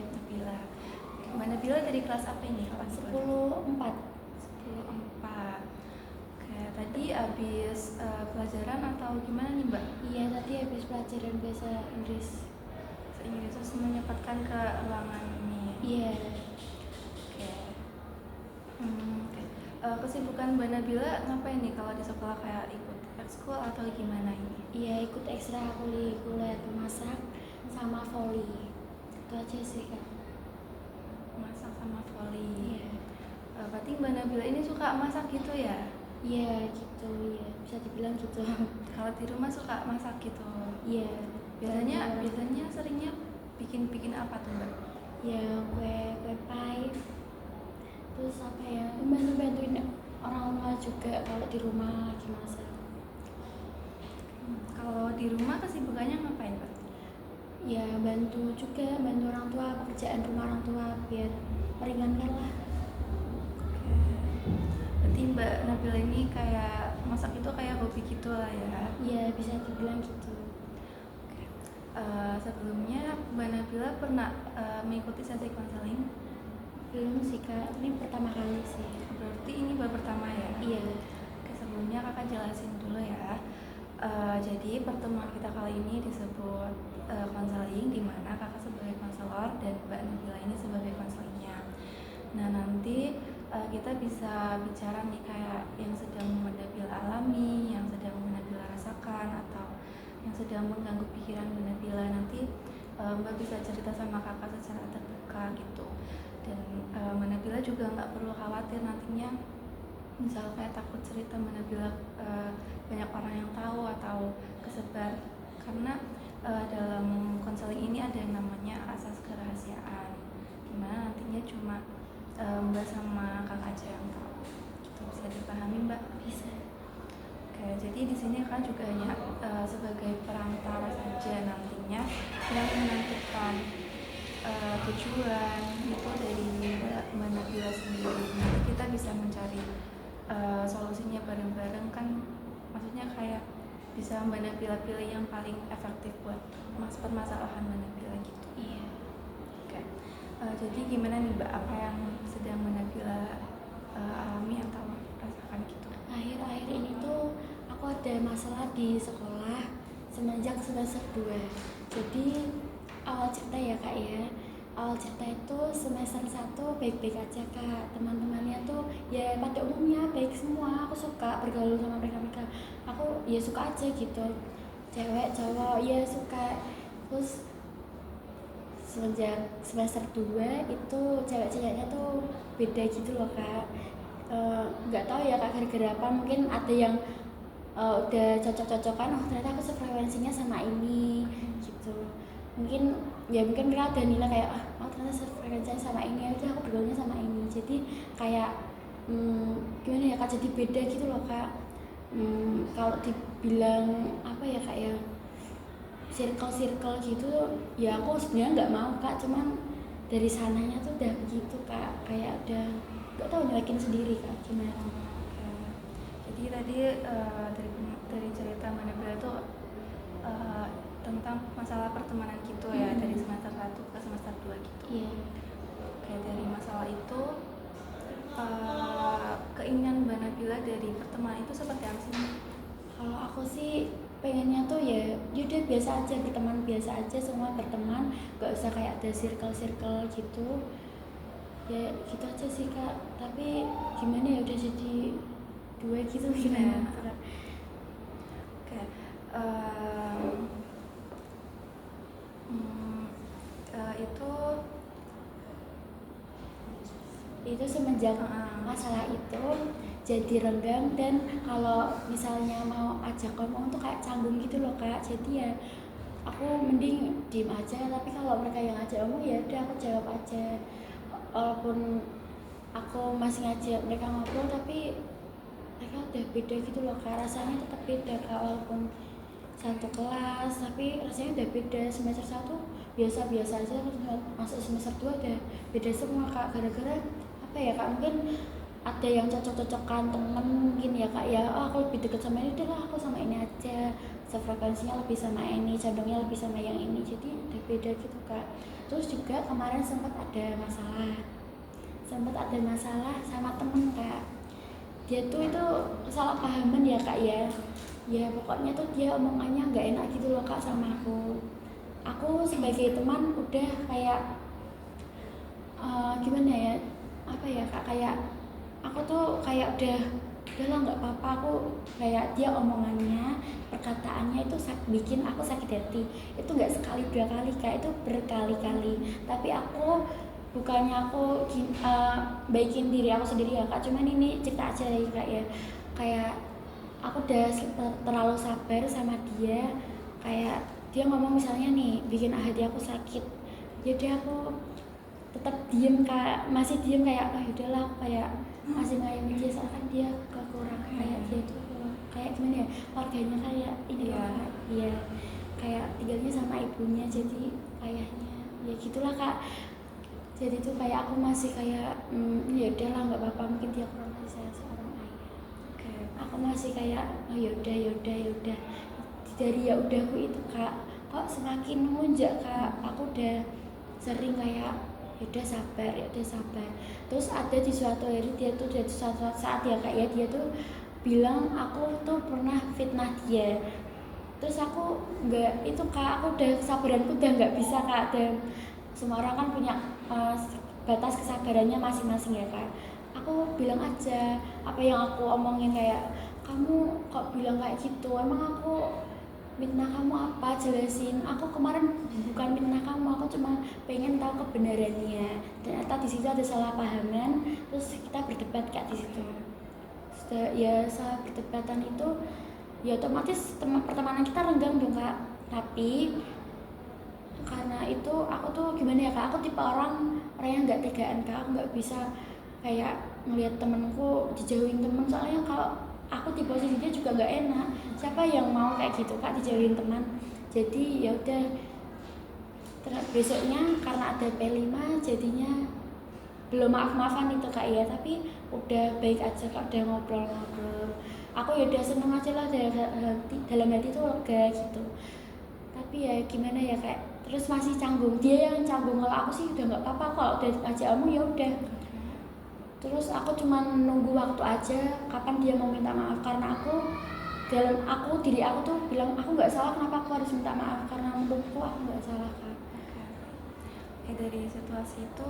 Nabila. Mbak Nabila dari kelas apa ini? Kelas 10-4. 10-4. Oke, tadi habis pelajaran atau gimana nih Mbak? Iya, tadi habis pelajaran bahasa Inggris. Bahasa Inggris terus menyempatkan ke ruangan ini. Iya. Oke. Oke. Kesibukan Mbak Nabila ngapain nih kalau di sekolah, kayak ikut ekskul atau gimana ini? Iya, ikut ekstrakurikuler masak sama volley. Itu aja sih Kak. Masak sama volley. Iya. Berarti Mbak Nabila ini suka masak gitu ya? Iya, gitu ya. Bisa dibilang gitu. Kalau di rumah suka masak gitu. Iya. Biasanya seringnya bikin apa tuh Mbak? Ya, kue pie. Terus apa ya? Bantuin orang tua juga kalau di rumah lagi masak. Kalau di rumah kesibukannya ngapain Mbak? Ya, bantu orang tua, pekerjaan rumah orang tua biar meringankan lah. Berarti Mbak Nabila ini kayak masak itu kayak hobi gitu lah ya? Iya, bisa dibilang gitu. Sebelumnya Mbak Nabila pernah mengikuti sesi konseling? Belum sih Kak, ini pertama kali sih. Berarti ini baru pertama ya? Iya. Oke, sebelumnya kakak jelasin dulu ya. Jadi pertemuan kita kali ini disebut konseling, di mana kakak sebagai konselor dan Mbak Nabila ini sebagai konselingnya. Nah, nanti kita bisa bicara nih kayak yang sedang Mbak Nabila alami, yang sedang Mbak Nabila rasakan, atau yang sedang mengganggu pikiran Mbak Nabila. Nanti Mbak bisa cerita sama kakak secara terbuka gitu. Dan Mbak Nabila juga nggak perlu khawatir nantinya misal kayak takut cerita Mbak Nabila banyak orang yang tahu atau kesebar, karena dalam konseling ini ada yang namanya asas kerahasiaan, dimana nantinya cuma Mbak sama kakak aja yang tahu. Gitu, bisa dipahami Mbak? Bisa. Oke, jadi di sini kan juga hanya sebagai perantara saja nantinya yang menentukan tujuan itu dari Mbak Nabila sendiri. Nanti kita bisa mencari solusinya bareng-bareng kan, maksudnya kayak bisa Mbak Nabila pilih yang paling efektif buat permasalahan Mbak Nabila gitu. Iya. Oke. Jadi gimana nih Mbak, apa yang sedang Mbak Nabila alami atau rasakan gitu? Akhir-akhir ini tuh aku ada masalah di sekolah semenjak semester 2. Jadi awal cerita ya Kak ya, awal cerita itu semester 1 baik-baik aja Kak. Teman-temannya tuh ya pada umumnya baik semua, aku suka bergaul sama mereka. Aku ya suka aja gitu, cewek cowok ya suka. Terus semenjak semester 2 itu cewek-ceweknya tuh beda gitu loh Kak. Nggak tahu ya Kak gara-gara apa, mungkin ada yang udah cocok-cocokan, oh ternyata aku sefrekuensinya sama ini gitu. Mungkin mereka ada nilai kayak oh ternyata sefrekuensinya sama ini, aja aku bergaulnya sama ini. Jadi kayak gimana ya Kak, jadi beda gitu loh Kak. Kalau dibilang apa ya Kak ya, circle gitu ya aku sebenarnya nggak mau Kak, cuman dari sananya tuh udah begitu Kak, kayak udah nggak tahu nyelekin sendiri Kak gimana. Jadi tadi dari cerita Mbak Nabila itu tentang masalah pertemanan gitu ya, dari semester 1 ke semester 2 gitu. Iya. Oke, dari masalah itu keinginan Mbak Nabila dari pertemanan itu seperti apa sih? Kalau aku sih pengennya tuh ya udah biasa aja, berteman biasa aja, semua berteman, nggak usah kayak ada circle gitu ya, gitu aja sih Kak. Tapi gimana ya, udah jadi 2 gitu gimana. Oke. Itu semenjak masalah itu jadi renggang, dan kalau misalnya mau ajak ngomong tuh kayak canggung gitu loh Kak. Jadi ya aku mending diem aja, tapi kalau mereka yang ngajak ngomong ya udah aku jawab aja. Walaupun aku masih ngajak mereka ngobrol, tapi mereka udah beda gitu loh Kak, rasanya tetap beda Kak. Walaupun satu kelas tapi rasanya udah beda. Semester 1 biasa-biasa aja, terus masuk semester 2 udah beda semua Kak. Gara-gara apa ya Kak, mungkin ada yang cocok-cocokan temen mungkin ya kak ya, oh, aku lebih deket sama ini, udah lah aku sama ini aja, sefrekuensinya lebih sama ini, condongnya lebih sama yang ini, jadi udah beda gitu kak. Terus juga kemarin sempat ada masalah sama temen kak. Dia tuh itu salah pahaman ya kak ya, ya pokoknya tuh dia omongannya nggak enak gitu loh kak sama aku sebagai teman udah kayak gimana ya, apa ya kak, kayak aku tuh kayak udah lah nggak apa-apa, aku kayak dia omongannya, perkataannya itu bikin aku sakit hati. Itu nggak sekali dua kali kak, itu berkali-kali. Tapi aku bukannya aku baikin diri aku sendiri ya kak, cuman ini cerita aja ya kak ya, kayak aku udah terlalu sabar sama dia. Kayak dia ngomong misalnya nih bikin hati aku sakit, jadi aku tetap diem kak, masih diem kayak udahlah, aku kayak masih ngayomin dia, soalnya kan dia kekurangan kayak dia tuh kayak gimana ya, keluarganya kayak ini loh kak, iya kayak tinggalnya sama ibunya, jadi ayahnya ya gitulah kak. Jadi tuh kayak aku masih kayak ya udahlah nggak apa-apa, mungkin dia kurang kasih sayang seorang ayah. Aku masih kayak oh yaudah dari ya udahku itu kak, kok semakin ngelunjak kak. Aku udah sering kayak yaudah sabar. Terus ada di suatu hari dia tuh dari suatu saat ya kak ya, dia tuh bilang aku tuh pernah fitnah dia. Terus aku nggak itu kak, aku udah kesabaranku udah nggak bisa kak, dan semua orang kan punya batas kesabarannya masing-masing ya kak. Aku bilang aja apa yang aku omongin, kayak kamu kok bilang kayak gitu, emang aku fitnah kamu apa, jelasin. Aku kemarin bukan fitnah kamu, aku cuma pengen tahu kebenarannya. Ternyata di situ ada salah pahaman, terus kita berdebat kak di situ. Sudah ya salah perdebatan itu ya otomatis pertemanan kita renggang dong kak. Tapi karena itu aku tuh gimana ya kak, aku tipe orang yang nggak tegaan kak. Aku nggak bisa kayak ngelihat temenku dijauhin temen, soalnya kalau aku di posisi dia juga nggak enak. Siapa yang mau kayak gitu kak, dijauhin teman? Jadi ya udah, besoknya karena ada P5 jadinya belum maaf-maafan itu kak ya, tapi udah baik aja kak, udah ngobrol-ngobrol. Aku ya udah seneng aja lah, dalam hati tuh lega gitu. Tapi ya gimana ya kak, terus masih canggung, dia yang canggung. Kalau aku sih udah nggak apa-apa, kalau udah ngajak kamu ya udah. Terus aku cuma nunggu waktu aja kapan dia mau minta maaf, karena diri aku tuh bilang aku nggak salah, kenapa aku harus minta maaf, karena menurutku aku nggak salah kak. Dari situasi itu,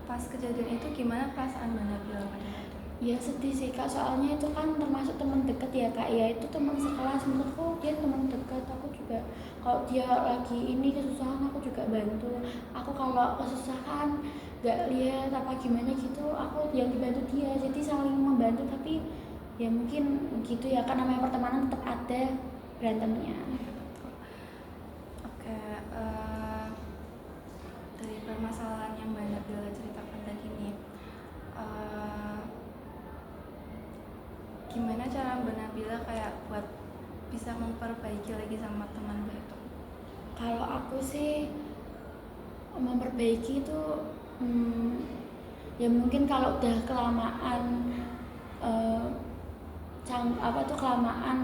pas kejadian itu gimana perasaan Mbak Nabila pada itu? Ya sedih sih kak, soalnya itu kan termasuk teman dekat ya kak ya, itu teman sekelas, menurutku dia teman dekat. Aku juga kalau dia lagi ini kesusahan aku juga bantu. Aku kalau kesusahan nggak lihat apa gimana gitu, aku yang dibantu dia, jadi saling membantu. Tapi ya mungkin gitu ya kan, namanya pertemanan tetap ada berantemnya. Oke, dari permasalahan yang Mbak Nabila ceritakan tadi nih, gimana cara Mbak Nabila kayak buat bisa memperbaiki lagi sama teman Mbak itu? Kalau aku sih memperbaiki itu ya mungkin kalau udah kelamaan kelamaan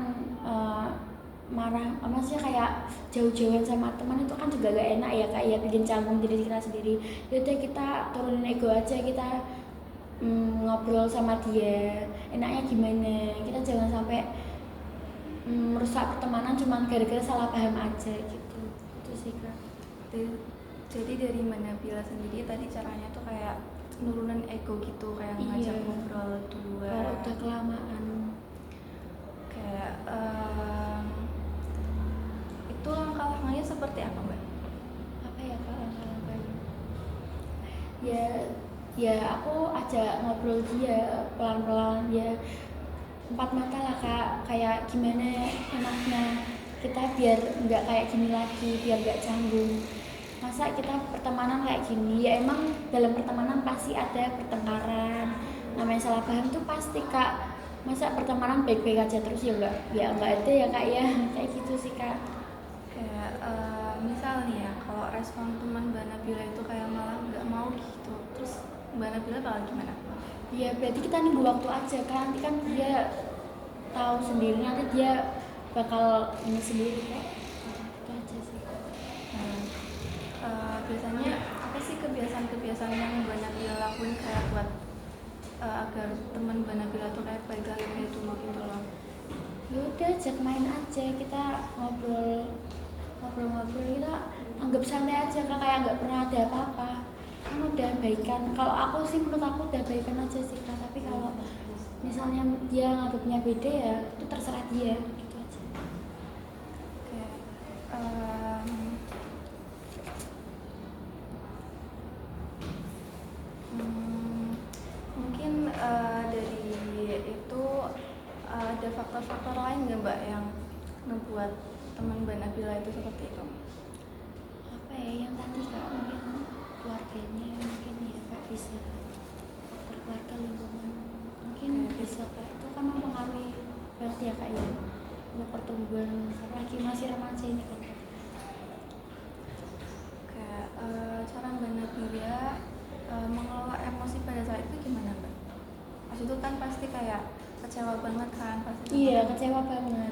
marah, maksudnya kayak jauh-jauhan sama teman itu kan juga gak enak ya kak ya, bikin canggung diri kita sendiri. Yaudah kita turunin ego aja, kita ngobrol sama dia enaknya gimana, kita jangan sampai merusak pertemanan cuma gara-gara salah paham aja gitu. Itu sih kak. Jadi dari Mbak Nabila sendiri tadi caranya tuh kayak nurunin ego gitu, kayak ngajak ngobrol dua. Kalau udah kelamaan kayak itu langkah-langkahnya seperti apa Mbak? Apa ya kak langkah-langkahnya? Ya aku ajak ngobrol dia pelan-pelan ya, 4 mata lah kak, kayak gimana enaknya kita biar nggak kayak gini lagi, biar nggak canggung. Masa kita pertemanan kayak gini, ya emang dalam pertemanan pasti ada pertengkaran, namanya salah paham tuh pasti kak. Masa pertemanan baik-baik aja terus, ya nggak ada ya kak ya. Kayak gitu sih kak. Kayak misal nih ya, kalau respon teman Mbak Nabila itu kayak malah nggak mau gitu, terus Mbak Nabila bakal gimana? Ya berarti kita nunggu waktu aja kan, nanti kan dia tahu sendiri, nanti dia bakal ini sendiri kok. Itu aja sih. Nah, biasanya apa sih kebiasaan-kebiasaan yang Mbak Nabila lakuin kayak buat agar teman Mbak Nabila tuh kayak baik lagi kayak dulu gitu loh? Ya udah ajak main aja, kita ngobrol-ngobrol, kita anggap santai aja kan, kayak nggak pernah ada apa-apa kan, udah baikan. Kalau aku sih, menurut aku udah baikan aja sih kak, tapi kalau misalnya dia nganggapnya beda ya itu terserah dia gitu aja. Oke. Em, Mungkin dari itu ada faktor-faktor lain nggak Mbak yang ngebuat teman Mbak Nabila itu seperti itu? Apa ya yang tadi kak, mungkin keluarganya, mungkin ya kak, bisa keluarga, lingkungan, mungkin bisa kak, itu kan mempengaruhi banget ya kak ya untuk pertumbuhan, apalagi masih remaja ini kan. Kayak cara Mbak Nabila mengelola emosi pada saat itu gimana Mbak? Pas itu kan pasti kayak kecewa banget kan pasti. Iya, kecewa banget.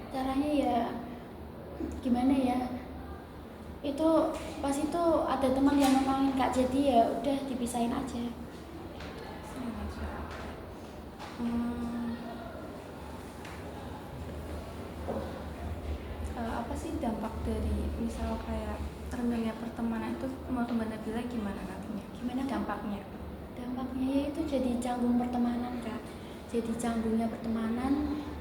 Caranya ya gimana ya, itu pas itu ada teman yang ngomongin kak, jadi ya udah dipisahin aja. Apa sih dampak dari misal kayak renggangnya pertemanan itu menurut Mbak Nabila gimana nantinya? Gimana kak? Dampaknya Ya itu jadi canggung pertemanan kak, jadi canggungnya pertemanan,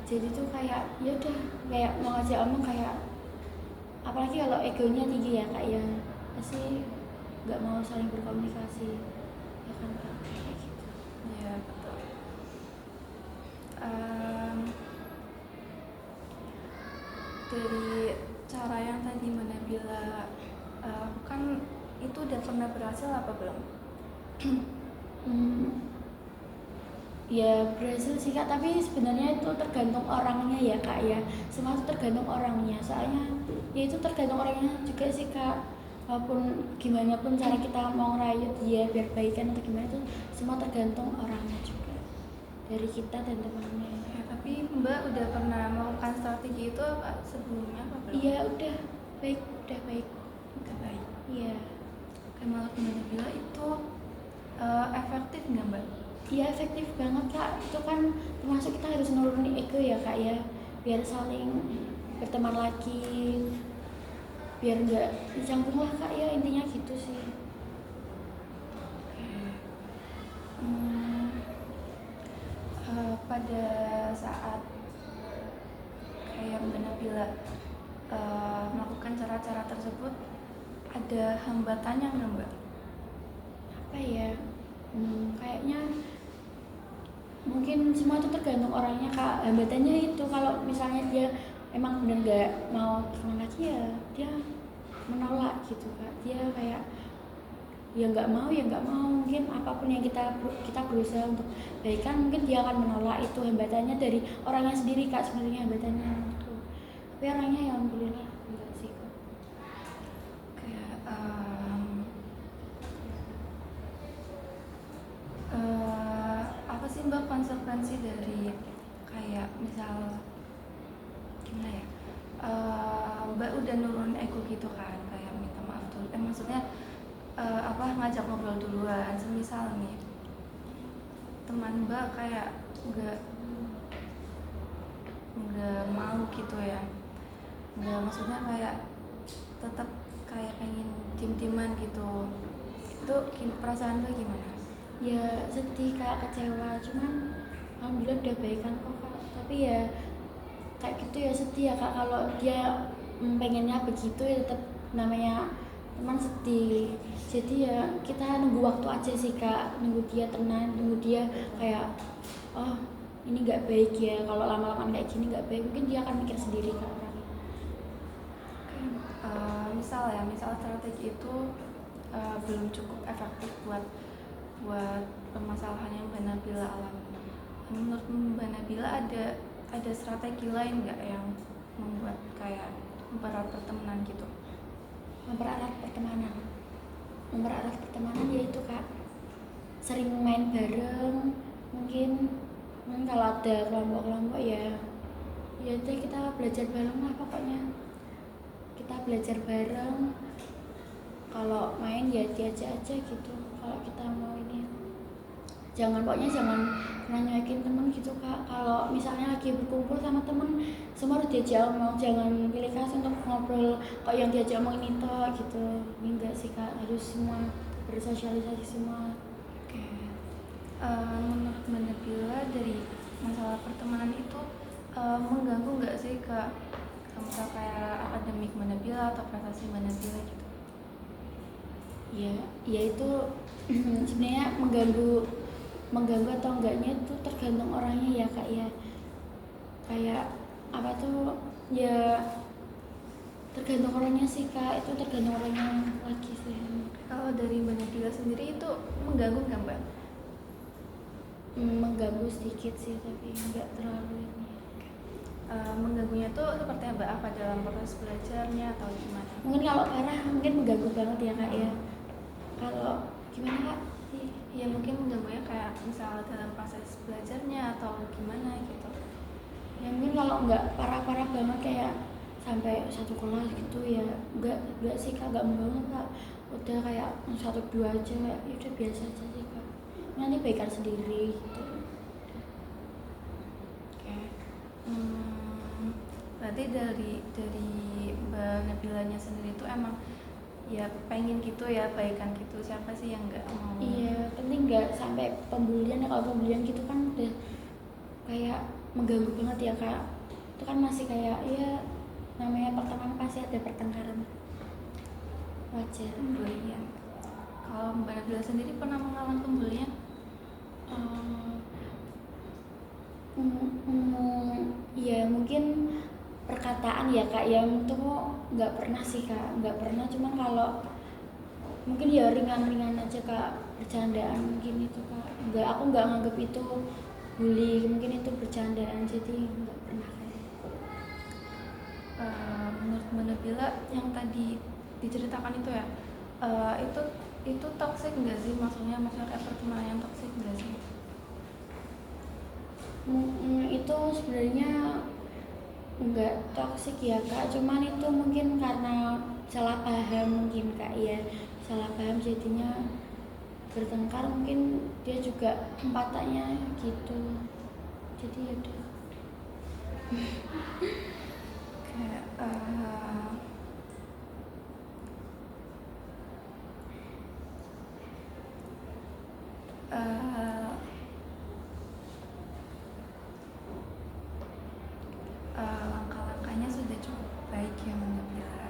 jadi tuh kayak ya udah kayak mau ngajak omong kayak, apalagi kalau egonya tinggi ya kak ya, pasti nggak mau saling berkomunikasi ya kan kak, kayak gitu. ya betul. Dari cara yang tadi Mbak Nabila lakukan itu udah pernah berhasil apa belum? Ya berhasil sih kak, tapi sebenarnya itu tergantung orangnya ya kak ya, semua itu tergantung orangnya, soalnya ya itu tergantung orangnya juga sih kak, walaupun gimana pun cara kita mau ngerayu dia biar baikan atau gimana, itu semua tergantung orangnya juga, dari kita dan temannya. Ya, tapi Mbak udah pernah melakukan strategi itu apa sebelumnya apa belum? Iya udah baik. Udah baik. Iya. Kayak menurut Mbak Nabila itu efektif nggak Mbak? Iya efektif banget kak, itu kan termasuk kita harus nurunin ego ya kak ya, biar saling berteman lagi, biar nggak dicampur lah kak ya, intinya gitu sih. Pada saat kayak Mbak Nabila melakukan cara-cara tersebut ada hambatannya nggak Mbak? Apa ya, kayaknya mungkin semua itu tergantung orangnya kak. Hambatannya itu kalau misalnya dia emang bener nggak mau teman lagi ya dia menolak gitu kak, dia kayak ya nggak mau, mungkin apapun yang kita berusaha untuk baikan, mungkin dia akan menolak. Itu hambatannya dari orangnya sendiri kak, sebenarnya hambatannya itu, tapi orangnya ya alhamdulillah enggak sih kak. Kayak apa sih Mbak konsekuensi dari kayak misal gimana ya, Mbak udah nurun ego gitu kan, kayak minta maaf dulu, maksudnya ngajak ngobrol duluan, semisal nih teman Mbak kayak nggak mau gitu ya, nggak, maksudnya kayak tetap kayak pengen tim-timan gitu, itu perasaan Mbak gimana? Ya sedih kak, kecewa, cuman alhamdulillah udah baikan kok kak, tapi ya kayak gitu ya sedih ya kak, kalau dia pengennya begitu ya tetap namanya teman sedih. Jadi ya kita nunggu waktu aja sih kak, nunggu dia tenang, nunggu dia kayak oh ini nggak baik ya, kalau lama-lama kayak gini nggak baik, mungkin dia akan mikir sendiri kak orangnya. Misal strategi itu belum cukup efektif buat permasalahan yang Mbak Nabila alami. Menurut Mbak Nabila ada strategi lain nggak yang membuat kayak mempererat pertemanan gitu? Mempererat pertemanan, mempererat pertemanan yaitu kak sering main bareng, mungkin kalau ada kelompok-kelompok ya itu kita belajar bareng lah pokoknya, kita belajar bareng, kalau main ya diajak aja gitu, kalau kita mau ini pokoknya jangan pernah nyuekin temen gitu kak. Kalau misalnya lagi berkumpul sama temen semua harus diajak omong, jangan pilih kasih untuk ngobrol kok yang diajak omong ini toh gitu, ini enggak sih kak, harus semua bersosialisasi semua. Oke. Menurut Mbak Nabila dari masalah pertemanan itu mengganggu nggak sih ke misal kayak akademik Mbak Nabila atau prestasi Mbak Nabila gitu? Ya itu sebenarnya mengganggu atau enggaknya itu tergantung orangnya ya kak ya, kayak apa tuh ya tergantung orangnya sih kak, itu tergantung orangnya lagi sih. Kalau dari Mbak Nabila sendiri itu mengganggu nggak Mbak? Mengganggu sedikit sih tapi nggak terlalu ini. Mengganggunya tuh seperti apa dalam proses belajarnya atau gimana? Mungkin kalau parah mungkin mengganggu banget ya kak ya. Kalau gimana kak? Ya mungkin mengganggunya kayak misal dalam proses belajarnya atau gimana gitu. Ya mungkin kalau nggak parah-parah banget kayak sampai satu kelas gitu ya nggak sih kak, nggak mengganggu kak, udah kayak 1-2 aja kayak ya udah biasa aja sih kak, nanti baikan sendiri gitu. Oke. Berarti dari Mbak Nabilanya sendiri itu emang ya pengen gitu ya, baikan gitu, siapa sih yang nggak mau? Iya penting nggak sampai pembulian ya, kalau pembulian gitu kan udah kayak mengganggu banget ya kak, itu kan masih kayak ya namanya pertemanan pasti ada pertengkaran, wajar. Pembulian. Kalau Mbak Nabila sendiri pernah mengalami pembulian? Ya mungkin perkataan ya kak, yang itu nggak pernah sih kak, nggak pernah, cuman kalau mungkin ya ringan-ringan aja kak, bercandaan mungkin itu kak, aku nggak nganggep itu bully, mungkin itu bercandaan jadi nggak pernah kayak. Menurut Mbak Nabila yang tadi diceritakan itu ya, itu toxic nggak sih, maksudnya kayak pertemanan yang toxic nggak sih? Itu sebenarnya nggak toksik ya kak, cuman itu mungkin karena salah paham mungkin kak ya, salah paham jadinya bertengkar, mungkin dia juga empatanya gitu, jadi ya udah. Kayak langkah-langkahnya sudah cukup baik ya menurut Bella.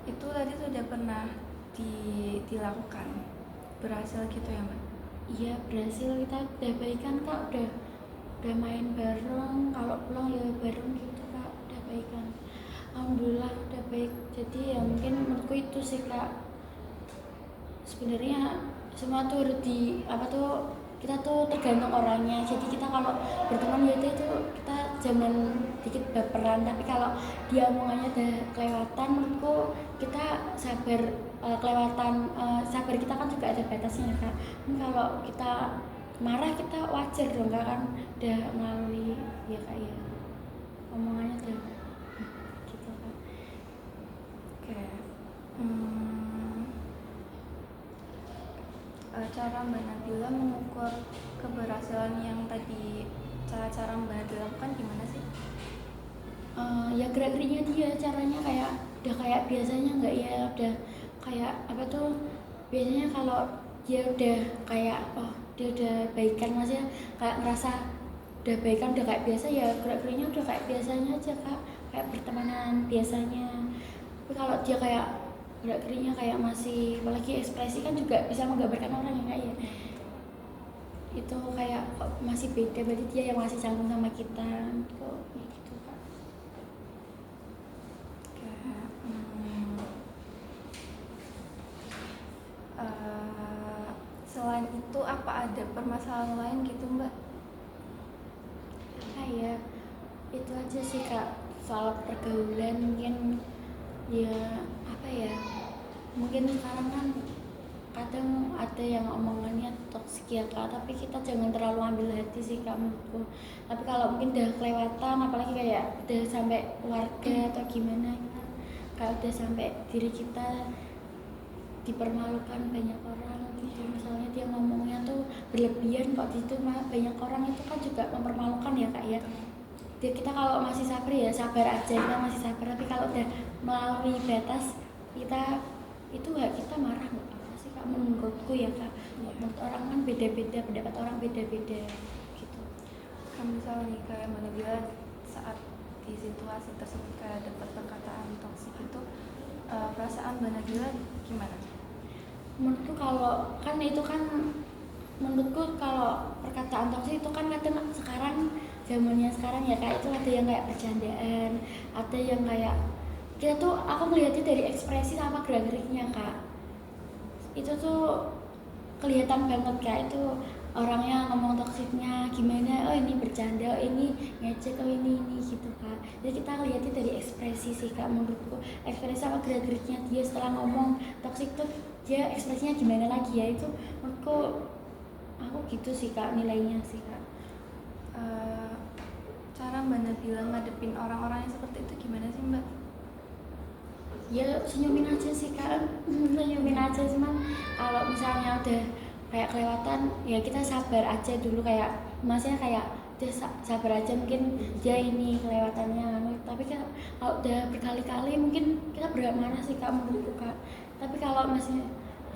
Itu tadi sudah pernah dilakukan, berhasil gitu ya Mbak? Iya berhasil, kita udah baikan kak, udah main bareng, kalau pulang ya bareng gitu kak, udah baikan, alhamdulillah udah baik. Jadi ya mungkin menurutku itu sih kak, sebenarnya semua tuh harus kita tuh tergantung orangnya, jadi kita kalau berteman itu kita jangan dikit baperan, tapi kalau dia omongannya udah kelewatan menurutku kita sabar, kelewatan, sabar kita kan juga ada batasnya kak. Kalau kita marah kita wajar dong kak, kan udah melalui ya kak ya, omongannya udah gitu kak. Oke. Cara Mbak Nabila mengukur keberhasilan yang tadi, cara Mbak Nabila lakukan gimana sih? Ya gerak-geriknya dia, caranya kayak udah kayak biasanya nggak ya, udah kayak apa tuh, biasanya kalau dia udah kayak dia udah baikan, maksudnya kayak ngerasa udah baikan udah kayak biasa ya, gerak-geriknya udah kayak biasanya aja kak, kayak pertemanan biasanya. Tapi kalau dia kayak gerak-geriknya kayak masih, apalagi ekspresi kan juga bisa menggambarkan orang ya kak ya, itu kayak kok masih beda, berarti dia yang masih canggung sama kita kok ya gitu kak. Selain itu apa ada permasalahan lain gitu Mbak? Ya itu aja sih kak, soal pergaulan mungkin ya apa ya, mungkin sekarang kan kadang ada yang omongannya toksik ya kak, tapi kita jangan terlalu ambil hati sih kak menurutku. Tapi kalau mungkin udah kelewatan, apalagi kayak udah sampai keluarga atau gimana kan, kalau udah sampai diri kita dipermalukan banyak orang gitu, misalnya dia ngomongnya tuh berlebihan kok gitu, banyak orang itu kan juga mempermalukan ya kak ya. Jadi kita kalau masih sabar ya sabar aja, kita masih sabar, tapi kalau udah melalui batas kita itu hak kita marah nggak apa sih kak menurutku ya kak. Menurut orang kan beda-beda, pendapat orang beda-beda gitu. Kan misal nih kayak Mbak Nabila saat di situasi tersebut kayak dapat perkataan toksik itu, perasaan Mbak Nabila gimana? Menurutku kalau kan itu kan, menurutku kalau perkataan toksik itu kan kadang sekarang zamannya sekarang ya kak, itu ada yang kayak bercandaan, ada yang kayak kita tuh, aku melihatnya dari ekspresi sama gerak-geriknya kak, itu tuh kelihatan banget kak itu orangnya ngomong toksiknya gimana, oh ini bercanda, oh ini ngecek, oh ini gitu kak. Jadi kita lihatnya dari ekspresi sih kak menurutku, ekspresi sama gerak-geriknya dia setelah ngomong toksik tuh dia ekspresinya gimana lagi ya, itu menurutku aku gitu sih kak nilainya sih kak. Cara Mbak Nabila ngadepin orang-orang yang seperti itu gimana sih Mbak? Ya senyumin aja sih kak, senyumin aja, cuman kalau misalnya udah kayak kelewatan ya kita sabar aja dulu, kayak masnya kayak udah sabar aja, mungkin dia ini kelewatannya, tapi kan kalau udah berkali-kali mungkin kita berhak marah sih kak menurutku kak. Tapi kalau masih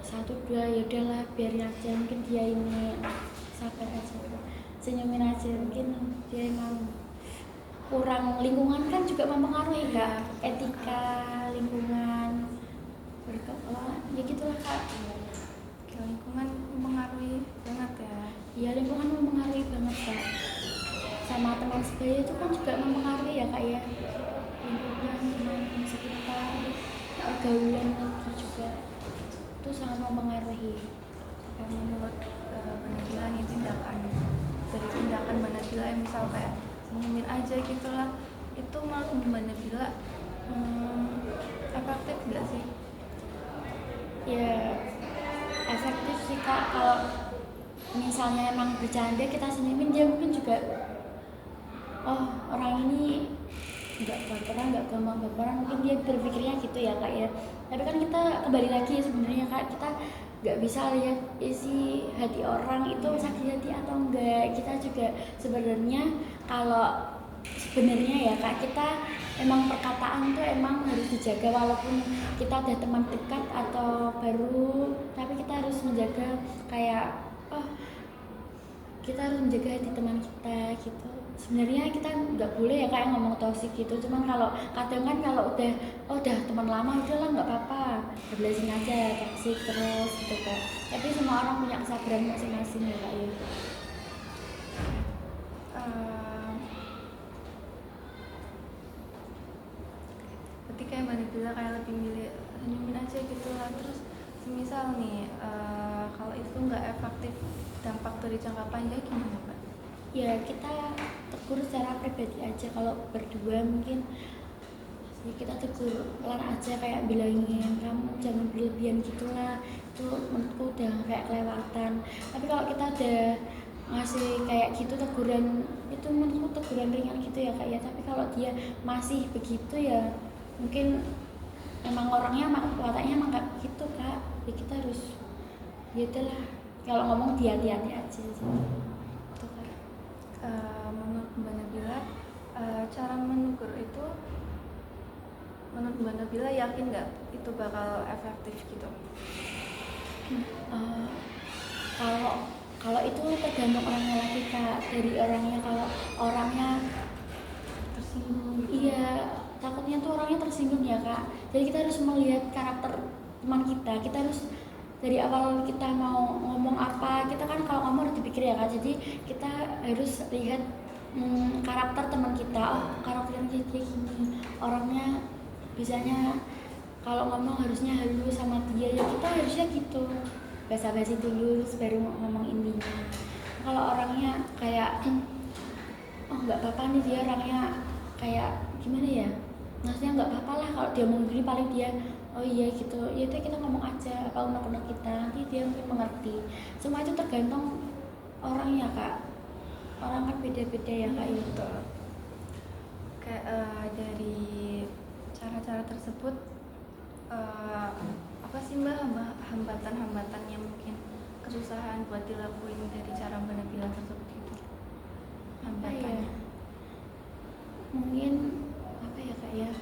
satu dua ya udahlah biarin aja, mungkin dia ini sabar aja, senyumin aja, mungkin dia emang kurang, lingkungan kan juga mempengaruhi kak, etika lingkungan ya gitulah kak. Lingkungan mempengaruhi banget ya. Ya lingkungan mempengaruhi banget kak, sama teman sebaya itu kan juga mempengaruhi ya kak ya, lingkungan teman sekitar, pergaulan lagi juga itu sangat mempengaruhi. Karena menurut Mbak Nabila ini tindakan dari tindakan Mbak Nabila yang misal kayak senyumin aja gitulah, itu menurut Mbak Nabila efektif nggak sih? Ya efektif sih kak, kalau misalnya emang bercanda kita senyumin, dia mungkin juga oh orang ini nggak baperan, nggak gampang baperan, mungkin dia berpikirnya gitu ya kak ya. Tapi kan kita kembali lagi sebenarnya kak, kita nggak bisa lihat isi hati orang itu sakit hati atau enggak. Kita juga sebenarnya kalau sebenarnya ya kak, kita emang perkataan tuh emang harus dijaga, walaupun kita ada teman dekat atau baru, tapi kita harus menjaga kayak oh kita harus menjaga hati teman kita gitu. Sebenarnya kita nggak boleh ya kayak ngomong toksik gitu, cuman kalau kadang kan kalau udah teman lama udahlah nggak apa-apa, jelasin aja toksik terus gitu kak. Tapi semua orang punya kesabaran masing-masing ya kak ya. Ketika Mbak Nabila kayak lebih milih senyumin aja gitu lah, terus semisal nih kalau itu nggak efektif dampak dari jangka panjang gimana Mbak? Ya kita tegur secara pribadi aja, kalau berdua mungkin ya kita tegur pelan aja, kayak bilangin kamu jangan berlebihan gitulah, itu menurutku udah kayak kelewatan. Tapi kalau kita udah ngasih kayak gitu teguran, itu menurutku teguran ringan gitu ya kak ya. Tapi kalau dia masih begitu ya mungkin emang orangnya wataknya emang kayak gitu kak, ya kita harus ya udahlah, kalau ngomong hati-hati aja gitu kak. Menurut Mbak Nabila cara menegur itu, menurut Mbak Nabila yakin nggak itu bakal efektif gitu? Kalau itu tergantung orangnya lagi kak, dari orangnya. Kalau orangnya Tersinggung iya, takutnya tuh orangnya tersinggung ya kak. Jadi kita harus melihat karakter teman kita. Kita harus dari awal kita mau ngomong apa, kita kan kalau ngomong harus dipikir ya kak. Jadi kita harus lihat karakter teman kita. Oh karakternya dia gini, orangnya biasanya kalau ngomong harusnya halus sama dia, ya kita harusnya gitu, basa-basi dulu baru ngomong intinya. Kalau orangnya kayak oh nggak apa-apa nih dia orangnya kayak gimana ya, maksudnya nggak apa-apa lah kalau dia ngomong gini, paling dia oh iya gitu ya itu kita ngomong aja apa unek-unek kita nanti dia mungkin mengerti. Semua itu tergantung orangnya kak, orang kan beda-beda ya kak ya. Betul. Kayak dari cara-cara tersebut apa sih mbak hambatan-hambatan yang mungkin kesusahan buat dilakuin dari cara mbak Nabila tersebut itu hambatannya? Mungkin apa ya kak ya,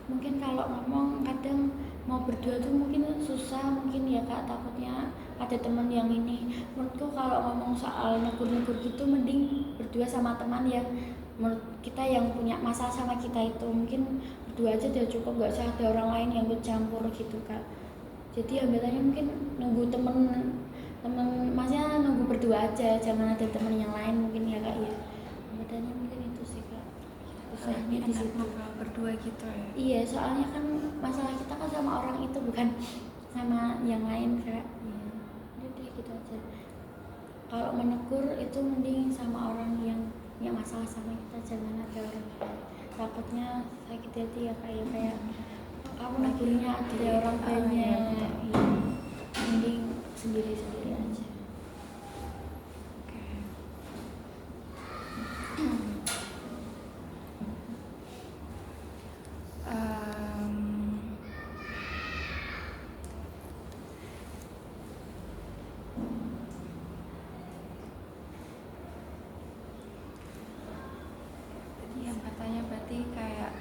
mungkin kalau ngomong kadang mau berdua tuh mungkin susah mungkin ya kak, takutnya ada teman yang ini. Menurutku kalau ngomong soal negur-negur gitu mending berdua sama teman yang menurut kita yang punya masalah sama kita itu, mungkin berdua aja udah cukup, nggak usah ada orang lain yang ikut campur gitu kak. Jadi hambatannya mungkin nunggu temen maksudnya nunggu berdua aja, jangan ada temen yang lain mungkin ya kak ya. Hambatannya mungkin itu sih kak, susahnya di situ. Ngobrol berdua gitu ya? Iya, soalnya kan masalah kita kan sama orang itu bukan sama yang lain kak. Udah deh gitu aja. Kalau menegur itu mending sama orang yang punya masalah sama kita, jangan ada orang lain. Takutnya sakit hati ya kak ya, kayak kamu negurnya ada orang banyak. Iya. Mending sendiri-sendiri aja. Oke. Tadi yang katanya berarti kayak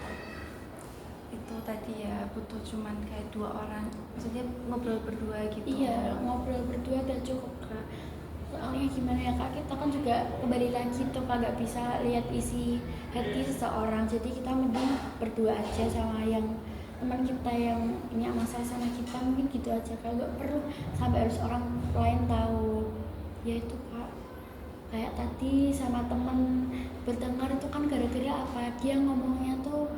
itu tadi ya butuh cuman kayak 2 orang, maksudnya ngobrol berdua gitu? Iya, ngobrol berdua udah cukup kak. Soalnya gimana ya kak, kita kan juga kembali lagi tuh kak, gak bisa lihat isi hati seseorang. Jadi kita mending berdua aja sama yang teman kita yang punya masalah sama kita, mungkin gitu aja kak, gak perlu sampai harus orang lain tahu. Ya itu kak, kayak tadi sama temen bertengkar itu kan gara-gara apa, dia ngomongnya tuh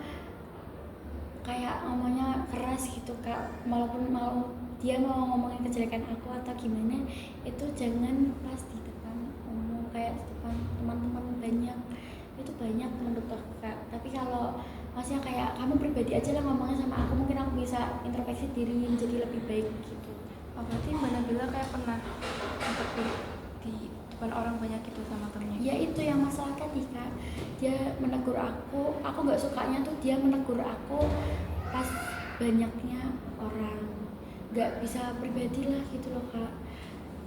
kayak ngomongnya keras gitu kak, walaupun mau dia mau ngomongin kejelekan aku atau gimana, itu jangan pas di depan umum, kayak di depan teman-teman banyak, itu banyak menurut aku kak. Tapi kalau maksudnya kayak kamu pribadi aja lah ngomongnya sama aku, mungkin aku bisa introspeksi diri menjadi lebih baik gitu. Oh, berarti mbak Nabila kayak pernah seperti di depan orang banyak gitu sama temennya? Ya itu yang masalah tadi kak, dia menegur aku nggak sukanya tuh dia menegur aku pas banyaknya orang, nggak bisa pribadi lah gitu loh kak.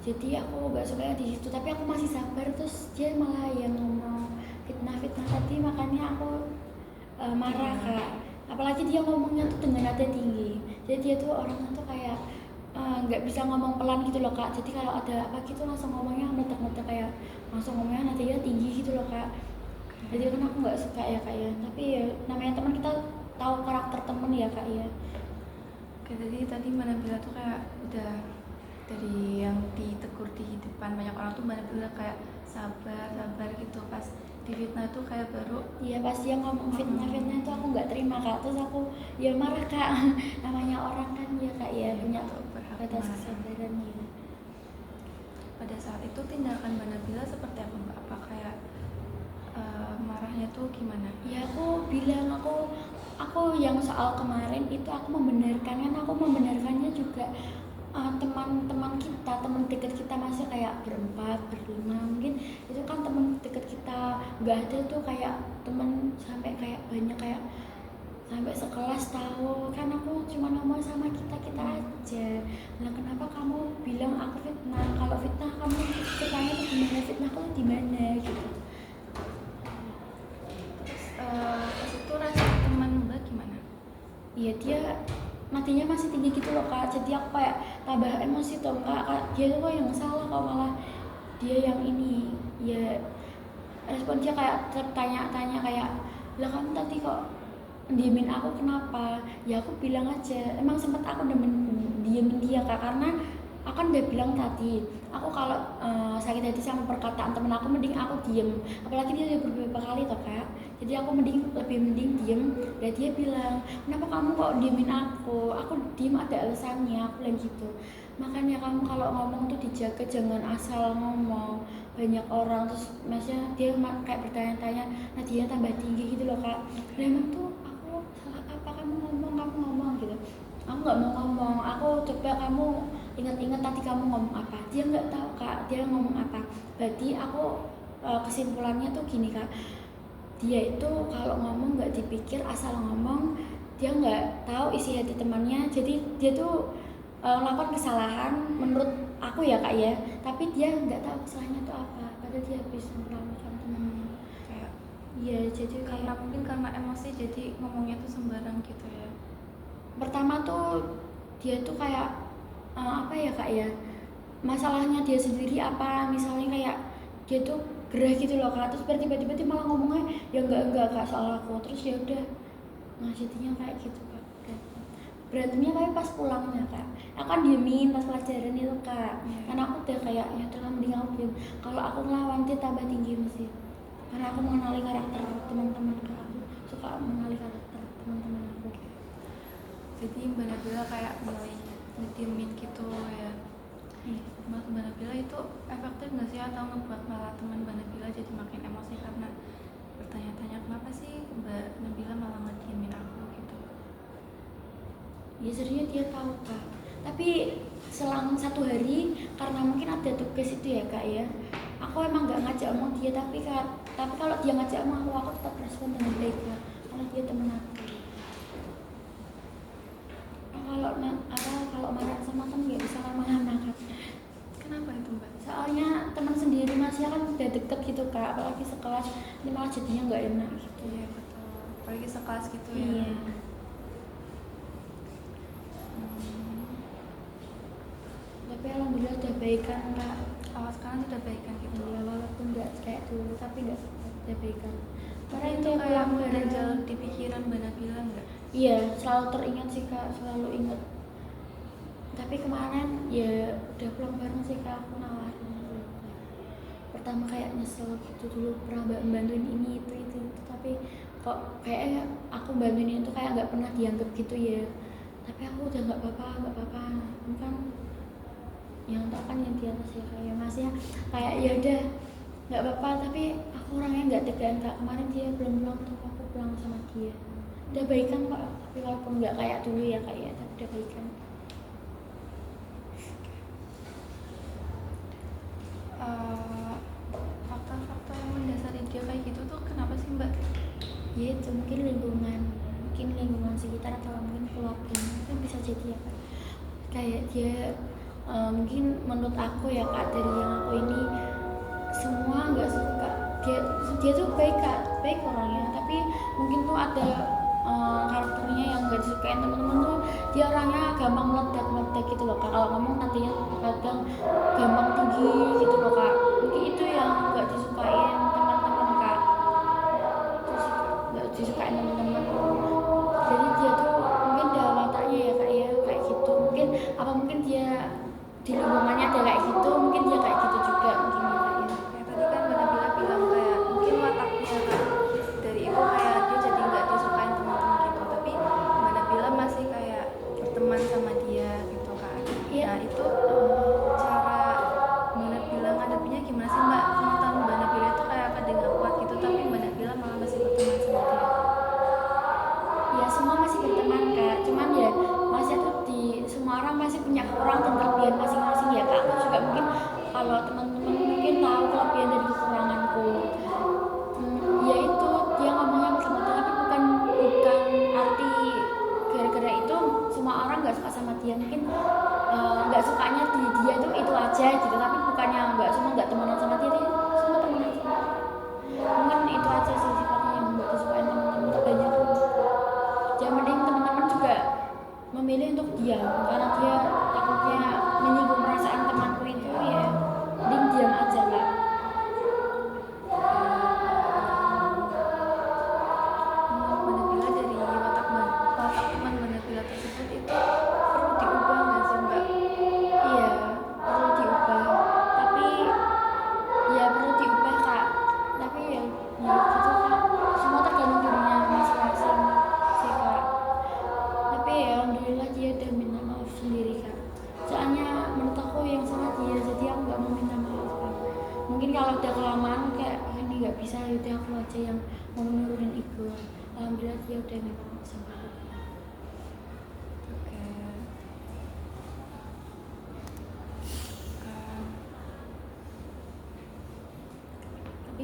Jadi aku nggak sukanya di situ, tapi aku masih sabar, terus dia malah yang ngomong fitnah tadi, makanya aku marah kak. Apalagi dia ngomongnya tuh dengan nada tinggi, jadi dia tuh orangnya tuh kayak nggak bisa ngomong pelan gitu loh kak. Jadi kalau ada apa gitu langsung ngomongnya meledak-meledak, kayak langsung ngomongnya nadanya tinggi gitu loh kak. Jadi kan aku nggak suka ya kak ya, tapi ya namanya teman, kita tahu karakter temen ya kak ya. Oke, tadi mbak Nabila tuh kayak udah dari yang ditegur di depan banyak orang tuh mbak Nabila kayak sabar gitu, pas di fitnah tuh kayak baru Iya pas dia ngomong fitnah itu aku nggak terima kak, terus aku ya marah kak. Namanya orang kan ya kak ya, punya berhak batas marah. kesabaran ya. Pada saat itu tindakan mbak Nabila seperti apa mbak? Apa kayak marahnya tuh gimana? Ya aku bilang aku yang soal kemarin itu aku membenarkan, kan aku membenarkannya juga teman-teman kita, teman dekat kita masih kayak berempat berlima, mungkin itu kan teman dekat kita, nggak ada tuh kayak teman sampai kayak banyak kayak sampai sekelas tahu. Kan aku cuma ngomong sama kita aja. Nah kenapa kamu bilang aku fitnah? Kalau fitnah kamu ceritanya tuh gimana, fitnah kamu di mana gitu. Pas itu rasa teman mbak gimana? Iya dia matinya masih tinggi gitu loh kak, jadi aku kayak tambah emosi tuh kak, dia tuh kok yang salah kok malah dia yang ini. Ya respon dia kayak tertanya-tanya kayak, lah kamu tadi kok diemin aku kenapa? Ya aku bilang aja, emang sempet aku diemin dia kak, karena aku kan udah bilang tadi aku kalau sakit hati sama perkataan temen aku mending aku diem, apalagi dia udah beberapa kali toh kak. Jadi aku lebih mending diem. Dan dia bilang, kenapa kamu kok diemin aku diem ada alasannya, aku bilang gitu. Makanya kamu kalau ngomong tuh dijaga, jangan asal ngomong banyak orang. Terus maksudnya dia kayak bertanya-tanya, nah dia tambah tinggi gitu loh kak. Nah emang tuh aku salah apa, kamu ngomong gitu. Aku nggak mau ngomong, aku coba kamu ingat-ingat tadi kamu ngomong apa. Dia nggak tahu kak, dia ngomong apa. Berarti aku kesimpulannya tuh gini kak, dia itu kalau ngomong nggak dipikir, asal ngomong, dia nggak tahu isi hati temannya. Jadi dia tuh melakukan kesalahan menurut aku ya kak ya, tapi dia nggak tahu kesalahannya tuh apa, padahal dia habis melakukan temannya. Kayak Iya, jadi karena kayak mungkin karena emosi jadi ngomongnya tuh sembarang gitu ya. pertama tuh dia tuh kayak apa ya kak ya, masalahnya dia sendiri apa, misalnya kayak dia tuh gerah gitu loh kak, terus tiba-tiba dia malah ngomongnya ya enggak kak soal aku, terus ya udah, nah jadinya kayak gitu kak. Berantemnya kayak pas pulangnya kak, aku kan diemin pas pelajaran itu kak, karena aku udah kayak ya udah mending aku diem, kalau aku ngelawan dia tambah tinggi mesti, karena aku mengenali karakter teman-teman kak, aku suka mengenali karakter teman-teman aku. Jadi Mbak Nabila kayak mulai ngediemin gitu ya. Mbak Nabila itu efektif nggak sih, atau ngebuat malah teman Mbak Nabila jadi makin emosi karena bertanya-tanya kenapa sih Mbak Nabila malah ngediemin aku gitu? Ya sebenarnya dia tahu kak, tapi selang 1 hari karena mungkin ada tugas itu ya kak ya, aku emang nggak ngajak omong dia, tapi kalau dia ngajak omong aku tetap respon dengan baik kak, karena dia temen aku. Kalau marah sama temen nggak bisa lama-lama kak. Kenapa itu Mbak? Soalnya teman sendiri masih kan udah deket gitu kak, apalagi sekelas ini malah jadinya nggak enak gitu. Iya betul, apalagi sekelas gitu ya. Iya. Tapi alhamdulillah udah baikan kak. Awal sekarang sudah baikan gitu. Iya, walaupun nggak kayak dulu, tapi udah baikan. Karena itu kayak mengganjal di pikiran Mbak Nabila nggak? Iya, selalu teringat sih kak, selalu ingat. Tapi kemarin ya udah pulang bareng sih kak, aku nawarin dulu. Pertama kayak nyesel gitu, dulu pernah bantuin ini itu, tapi kok kayak aku bantuin itu kayak nggak pernah dianggap gitu ya. Tapi aku udah nggak apa-apa, kan yang tak kan yang di atas ya kayak masih kayak ya udah nggak apa-apa, tapi aku orangnya nggak tegaan kak. Kemarin dia belum pulang tuh, aku pulang sama dia, udah baikan kak, tapi walaupun nggak kayak dulu ya kayak, tapi udah baikan. Faktor-faktor yang mendasari dia kayak gitu tuh kenapa sih Mbak? Ya itu mungkin lingkungan sekitar, atau mungkin keluarga, itu bisa jadi ya kak. Kayak dia mungkin menurut aku ya kak, dari yang aku ini semua nggak suka dia tuh baik kak, baik orangnya, tapi mungkin tuh ada karakternya yang nggak disukain teman-teman tuh. Dia orangnya gampang meledak gitu loh kak, kalau ngomong nantinya kadang gampang tinggi gitu loh kak, mungkin itu yang nggak disukain teman-teman kak, terus nggak disukain teman-teman. Jadi dia tuh mungkin dalam wataknya ya kak ya kayak gitu, mungkin dia di lingkungannya ada kayak gitu, mungkin dia kayak gitu juga mungkin ya kak ya. Kayak tadi kan Mbak Nabila bilang kayak mungkin wataknya kan dari itu kayak dia jadi nggak disukain teman-teman gitu, tapi Mbak Nabila masih kayak berteman sama dia gitu kan. Iya. Nah itu cara Mbak Nabila ngadepinnya gimana sih Mbak? Teman-teman Mbak Nabila itu kayak pada nggak kuat gitu, tapi Mbak Nabila malah masih berteman sama dia. Ya semua masih berteman kak, cuman ya masih tuh semua orang masih punya kekurangan dan kelebihan masing-masing ya kak. Aku juga mungkin kalau teman-teman mungkin tahu kelebihan dan kekuranganku. Ya itu dia ngomongnya betul-betul, tapi bukan arti gara-gara itu semua orang nggak suka sama dia. Mungkin nggak sukanya di dia tuh itu aja gitu, tapi bukannya nggak temenan sama dia, semua temenan sama dia. Mungkin itu aja sih sifatnya yang nggak disukain teman-teman kebanyakan. Ya mending teman-teman juga memilih untuk diam, karena dia takutnya menyinggung perasaan temanku itu, ya mending diam aja kak. Mbak Nabila dari watak teman Mbak Nabila tersebut itu perlu diubah nggak sih Mbak? Iya perlu diubah, tapi ya perlu diubah kak, tapi ya gitu kak, semua tergantung dirinya masing-masing sih kak. Tapi ya alhamdulillah dia udah minta maaf sendiri kak, soalnya menurut aku yang salah dia, jadi aku nggak mau minta maaf kak. Mungkin kalau udah kelamaan kayak ini nggak bisa, yaudah aku aja yang mau menurunin ego. Alhamdulillah dia udah minta maaf sama aku. Oke.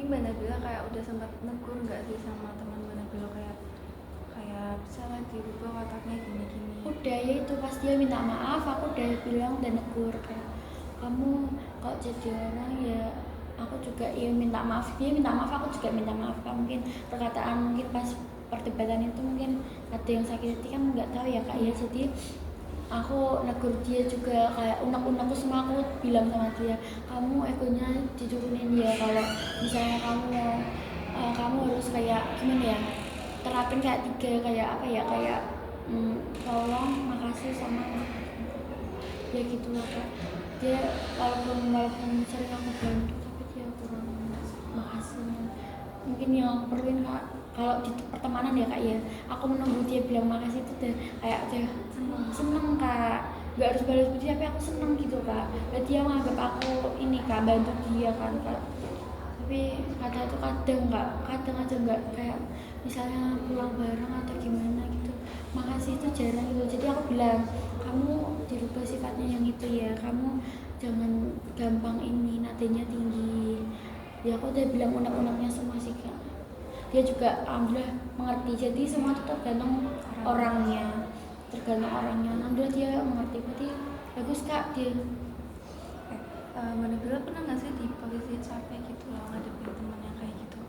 Mbak Nabila kayak udah sempat negur nggak sih sama teman Mbak Nabila kayak kayak bisa lah dirubah wataknya gini-gini. Udah ya itu pas dia minta maaf aku udah bilang dan negur kayak kamu kok jadi orang ya aku juga ya minta maaf, dia minta maaf aku juga minta maaf. Kak mungkin perkataan mungkin pas perdebatan itu mungkin ada yang sakit hati kan nggak tahu ya Kak ya, jadi aku negur dia juga kayak unek-unekku semua aku bilang sama dia kamu egonya diturunin ya, kalau misalnya kamu harus kayak gimana ya, terapin kayak tiga kayak apa ya kayak tolong, makasih sama ya gitu lah Kak. Dia walaupun sering aku bantu tapi dia kurang makasih. Mungkin yang perluin Kak kalau di pertemanan ya Kak ya, aku menunggu dia bilang makasih itu udah kayak udah seneng Kak, nggak harus balas budi tapi aku seneng gitu Kak. Dan dia menganggap aku ini Kak bantu dia kan Kak, tapi kata itu kadang aja nggak kayak misalnya pulang bareng atau gimana gitu makasih itu jarang gitu. Jadi aku bilang kamu dirubah sifatnya yang itu ya, kamu jangan gampang ini nadanya tinggi ya, aku udah bilang unek-uneknya semua sih Kak. Dia juga alhamdulillah mengerti, jadi semua itu tergantung orangnya alhamdulillah dia mengerti, berarti bagus Kak dia. Mbak Nabila pernah nggak sih di posisi capek gitu loh ngadepin teman yang kayak gitu?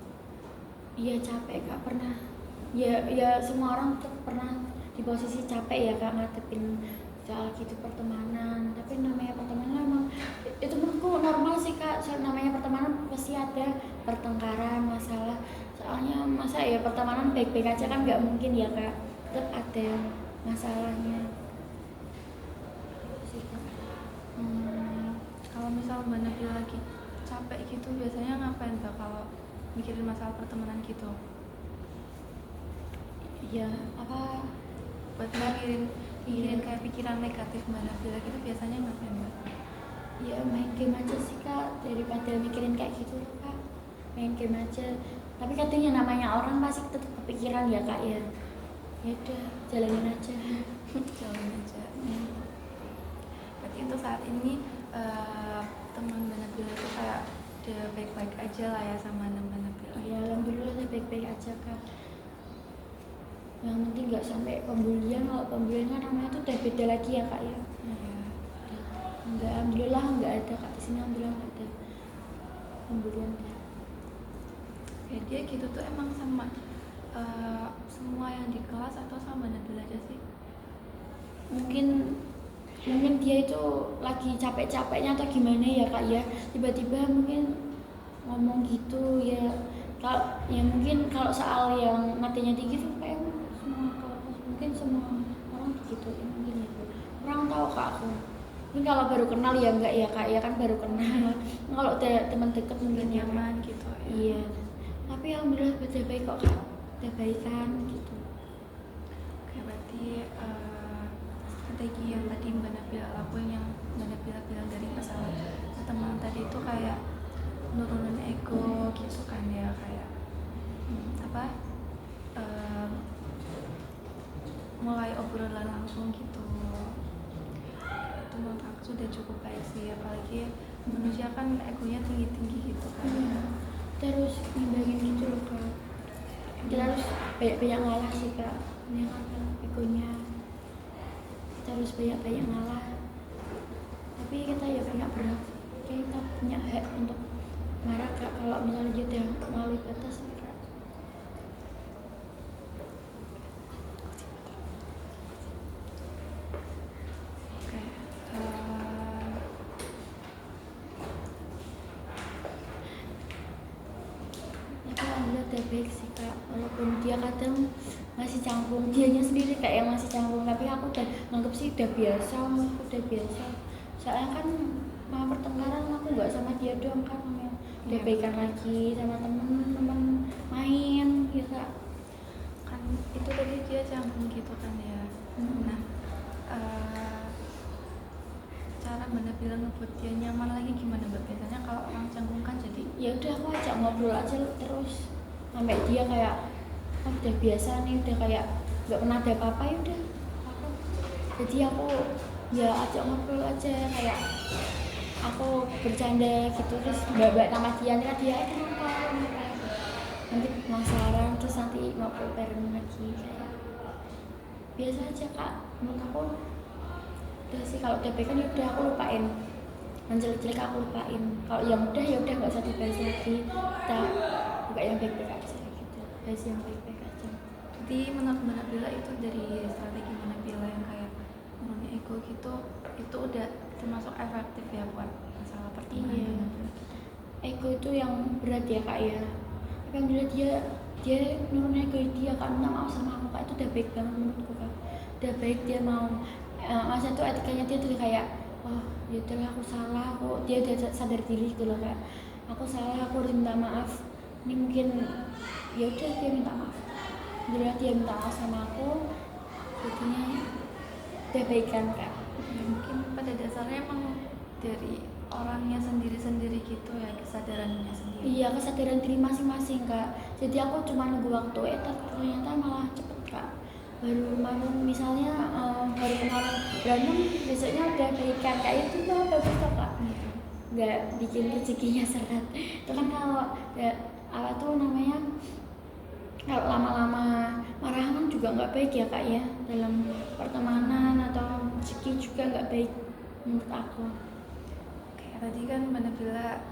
Iya capek Kak, pernah ya semua orang tuh pernah di posisi capek ya Kak ngadepin soal gitu pertemanan, tapi namanya pertemanan emang itu menurutku normal sih Kak, namanya pertemanan pasti ada pertengkaran masalah, soalnya masa ya pertemanan baik-baik aja kan nggak mungkin ya Kak, tetap ada masalahnya sih Kak. Kalau misal Mbak Nabila lagi capek gitu biasanya ngapain Mbak kalau mikirin masalah pertemanan gitu? Ya apa Buat mikirin kayak pikiran negatif Mbak Nabila gitu biasanya ngapain Mbak? ya main game aja sih Kak, daripada mikirin kayak gitu loh Kak, main game aja. Tapi katanya namanya orang pasti tetap kepikiran ya Kak ya, ya udah jalanin aja. Jalanin aja. Berarti untuk saat ini teman Mbak Nabila itu kayak udah baik-baik aja lah ya sama Mbak Nabila. Ya alhamdulillah udah baik-baik aja Kak, yang penting nggak sampai pembulian. Kalau pembulian kan namanya tuh udah beda lagi ya Kak ya. Enggak, alhamdulillah nggak ada Kak di sini, alhamdulillah nggak ada pembulian. Ya dia gitu tuh emang sama semua yang di kelas atau sama Mbak Nabila aja sih? Mungkin dia itu lagi capek-capeknya atau gimana ya Kak ya, tiba-tiba mungkin ngomong gitu ya. Kalau ya mungkin kalau soal yang matanya tinggi tuh kayak semua kelas mungkin semua orang begitu ya mungkin ya, kurang tahu Kak aku. Ini kalau baru kenal ya enggak ya Kak ya, kan baru kenal. Kalau udah teman deket mungkin ya nyaman gitu ya. Iya, tapi alhamdulillah udah baik kok Kak, udah baikan gitu. Oke, berarti strategi yang tadi Mbak Nabila lakuin, yang Mbak Nabila bilang dari masalah teman tadi itu kayak nurunin ego gitu kan ya, kayak mulai obrolan langsung gitu. Itu menurut aku sudah cukup baik sih, apalagi manusia kan egonya tinggi-tinggi gitu kan. Terus ngimbangin gitu loh Kak, kita harus banyak-banyak ngalah sih Kak, banyak egonya, kita harus banyak-banyak ngalah, tapi kita ya punya berhak, kita punya hak untuk marah Kak kalau misalnya dia udah melalui batas Kak. Udah baik sih Kak, walaupun dia kadang masih canggung, dianya sendiri kayak yang masih canggung, tapi aku udah nganggep sih udah biasa. Soalnya kan mau pertengkaran aku nggak sama dia doang kan, udah baikan lagi sama temen-temen main gitu Kak. Kan itu tadi dia canggung gitu kan ya. Nah cara Mbak Nabila ngebuat dia nyaman lagi gimana Mbak? Biasanya kalau orang canggung kan jadi ya udah aku ajak ngobrol aja terus sampai dia kayak oh, udah biasa nih, udah kayak nggak pernah ada apa-apa, ya udah jadi aku ya ajak ngobrol aja, kayak aku bercanda gitu, terus mbak nama dia kenapa nanti penasaran, terus nanti mau prepare lagi kayak biasa aja kak. Menurut aku udah sih, kalau TP kan udah aku lupain, yang jelek-jelek aku lupain, kalau yang udah ya udah nggak usah dibahas lagi, kita buka yang baik-baik aja gitu, bahas yang baik-baik aja. Jadi menurut Mbak Nabila itu dari strategi Mbak Nabila yang kayak nurunin ego gitu, itu udah termasuk efektif ya buat masalah pertemanan Iya. Mbak Nabila? Ego itu yang berat ya kak ya, alhamdulillah dia nurunin ego dia, kak minta maaf sama aku kak, itu udah baik banget menurutku kak, udah baik dia mau masa itu etikanya dia tuh kayak oh ya udahlah aku salah, dia udah sadar diri gitu loh kak, aku salah, aku harus minta maaf, ini mungkin ya udah dia minta maaf, alhamdulillah dia minta maaf sama aku, jadinya udah baikan kak. Ya mungkin pada dasarnya emang dari orangnya sendiri-sendiri gitu ya, kesadarannya sendiri. Iya, kesadaran diri masing-masing kak, jadi aku cuma nunggu waktu ternyata malah cepet kak, baru misalnya baru kemarin berantem besoknya udah baikan kayak itu tuh bagus tuh kak, nggak bikin rezekinya seret. Itu kan kalau ya, apa tuh namanya, kalau lama-lama marahan juga nggak baik ya kak ya, dalam pertemanan atau rezeki juga nggak baik menurut aku. Oke, tadi kan Mbak Nabila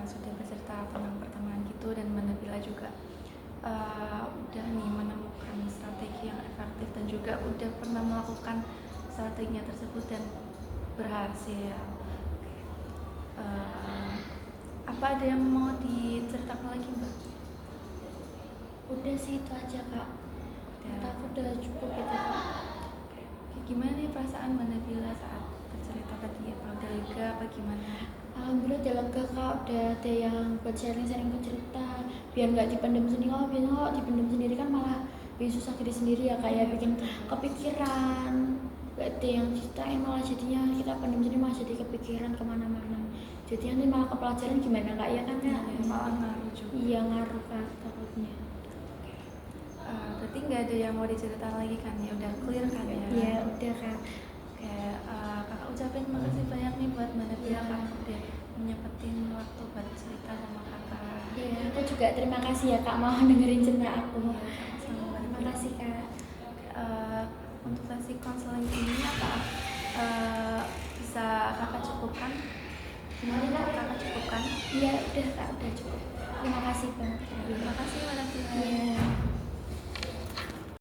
sudah bercerita tentang pertemanan gitu, dan Mbak Nabila juga udah nih menemukan strategi yang efektif dan juga udah pernah melakukan strateginya tersebut dan berhasil. Apa ada yang mau diceritakan lagi Mbak? Udah sih itu aja kak, aku udah cukup gitu kak. Oke, gimana nih perasaan Mbak Nabila saat bercerita tadi? Apa udah lega apa gimana? Alhamdulillah udah lega kak, udah ada yang buat sharing-sharing ke cerita, biar nggak dipendam sendiri. Kalau biasanya kalau dipendam sendiri kan malah bikin susah diri sendiri ya, kayak bikin kepikiran, nggak ada yang ceritain, malah jadinya kita pendam sendiri malah jadi kepikiran kemana-mana, jadi nanti malah ke pelajaran gimana kak ya kan ya, Malah ngaruh juga. iya ngaruh kak takutnya. Berarti nggak ada yang mau diceritakan lagi kan? Ya udah clear kan ya? Iya udah kak. Oke, kakak ucapin makasih banyak nih buat Mbak Nabila, Iya. kakak udah nyempetin waktu buat cerita sama kakak. Iya, aku juga terima kasih ya kak mau dengerin cerita aku. Sama Mbak Terima Nabila. kasih kak. Untuk sesi konseling ini apa bisa kakak cukupkan? Gimana kakak cukupkan? Iya udah kak, udah cukup. Terima kasih banget. Terima kasih Mbak Nabila. Iya.